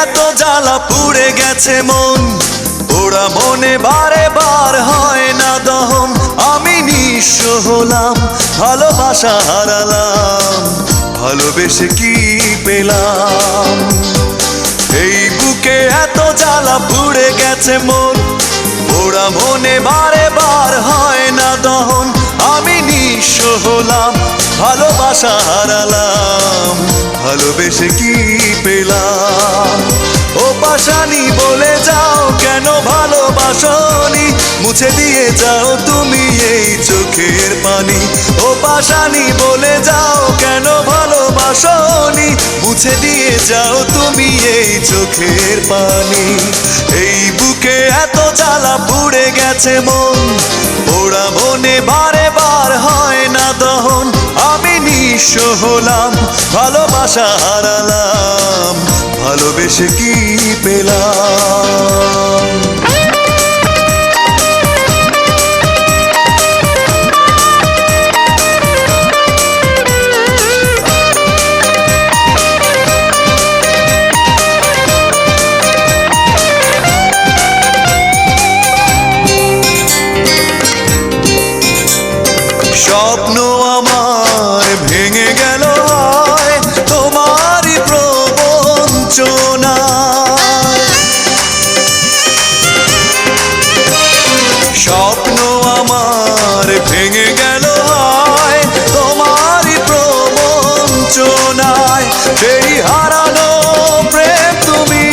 এত জ্বালা পুড়ে গেছে মন, ওরা মনে বারে বার হয় না দহন। আমি নিঃস্ব হলাম, ভালোবাসা হারালাম, ভালোবেসে কি পেলাম? এই বুকে এত জ্বালা পুড়ে গেছে মন, ওরা মনে বারে বার হয় না দহন। আমি নিঃস্ব হলাম, ভালোবাসা হারালাম, ভালোবেসে কি পেলাম? ও পাশানি বলে যাও কেন ভালোবাসনি, মুছে দিয়ে যাও তুমি এই চোখের পানি। ও পাশানি বলে যাও কেন ভালোবাসনি, মুছে দিয়ে যাও তুমি এই চোখের পানি। এই বুকে এত জ্বালা পুড়ে গেছে মন, ওরা মনে বারে বার হয় না দহন। আমি নিঃস্ব হলাম, ভালোবাসা হারালাম, ভালোবেসে কি পেলাম? স্বপ্ন আমার ভেঙে গেল হয় তোমারই প্রবঞ্চনায়। স্বপ্ন আমার ভেঙে গেল হয় তোমারই প্রবঞ্চনায়। সেই হারানো প্রেম তুমি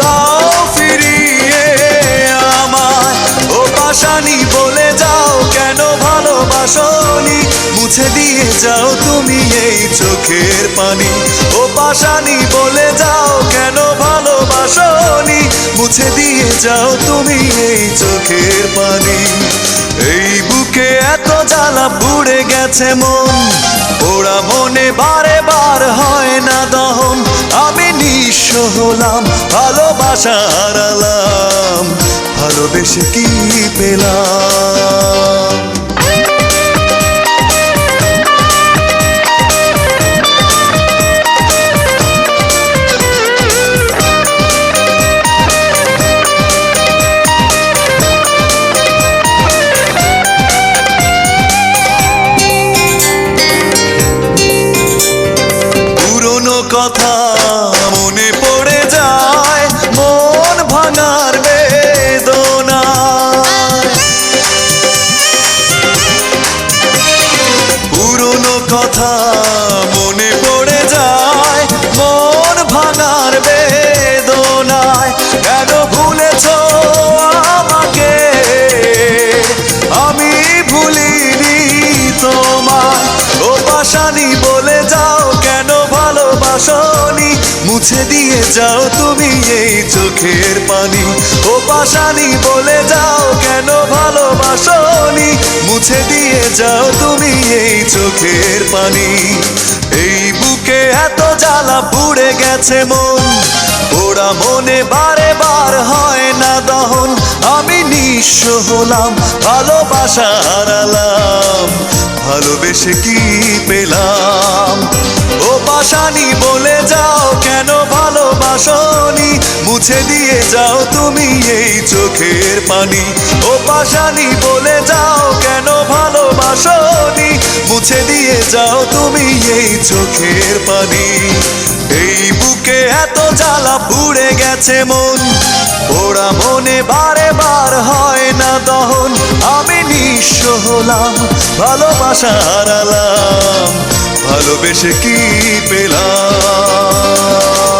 দাও ফিরিয়ে আমায়। ও পাশানি বলে যাও কেন ভালোবাসনি, মুছে দিয়ে যাও তুমি এই চোখের পানি। ও পাশানি বলে যাও কেন ভালোবাসনি, মুছে দিয়ে যাও তুমি এই চোখের পানি। এই বুকে এত জ্বালা পুড়ে গেছে মন, ওরা মনে বারে বার হয় না দহন। আমি নিঃস্ব হলাম, ভালোবাসা হারালাম, ভালোবেসে কি পেলাম? পুরনো কথা মনে পড়ে যায়, মন ভাঙার বেদনা। পুরনো কথা মনে পড়ে যায়, মন ভাঙার বেদনায়। কেন ভুলেছ আমাকে, আমি ভুলিনি তোমায়। ও পাশানি বলে যাও কেন ভালোবাসনি, মুছে দিয়ে যাও তুমি এই চোখের পানি। ও পাশানি বলে যাও কেন ভালোবাসনি, মুছে দিয়ে যাও তুমি এই চোখের পানি। এই বুকে এত জ্বালা পুড়ে গেছে মন, ওরা মনে বারে বার হয় না দহন। আমি নিঃস্ব হলাম, ভালোবাসা হারালাম, ভালোবেসে কি পেলাম? ও পাশানি বলে যাও কেন ভালোবাসনি, মুছে দিয়ে যাও তুমি এই চোখের পানি। ও পাশানি বলে যাও কেন ভালোবাসনি, মুছে দিয়ে যাও তুমি এই চোখের পানি। এই বুকে এত জ্বালা পুড়ে গেছে মন, ওরা মনে বারে বার হয় না দহন। আমি নিঃস্ব হলাম, ভালোবাসা হারালাম, ভালোবেসে কি পেলাম?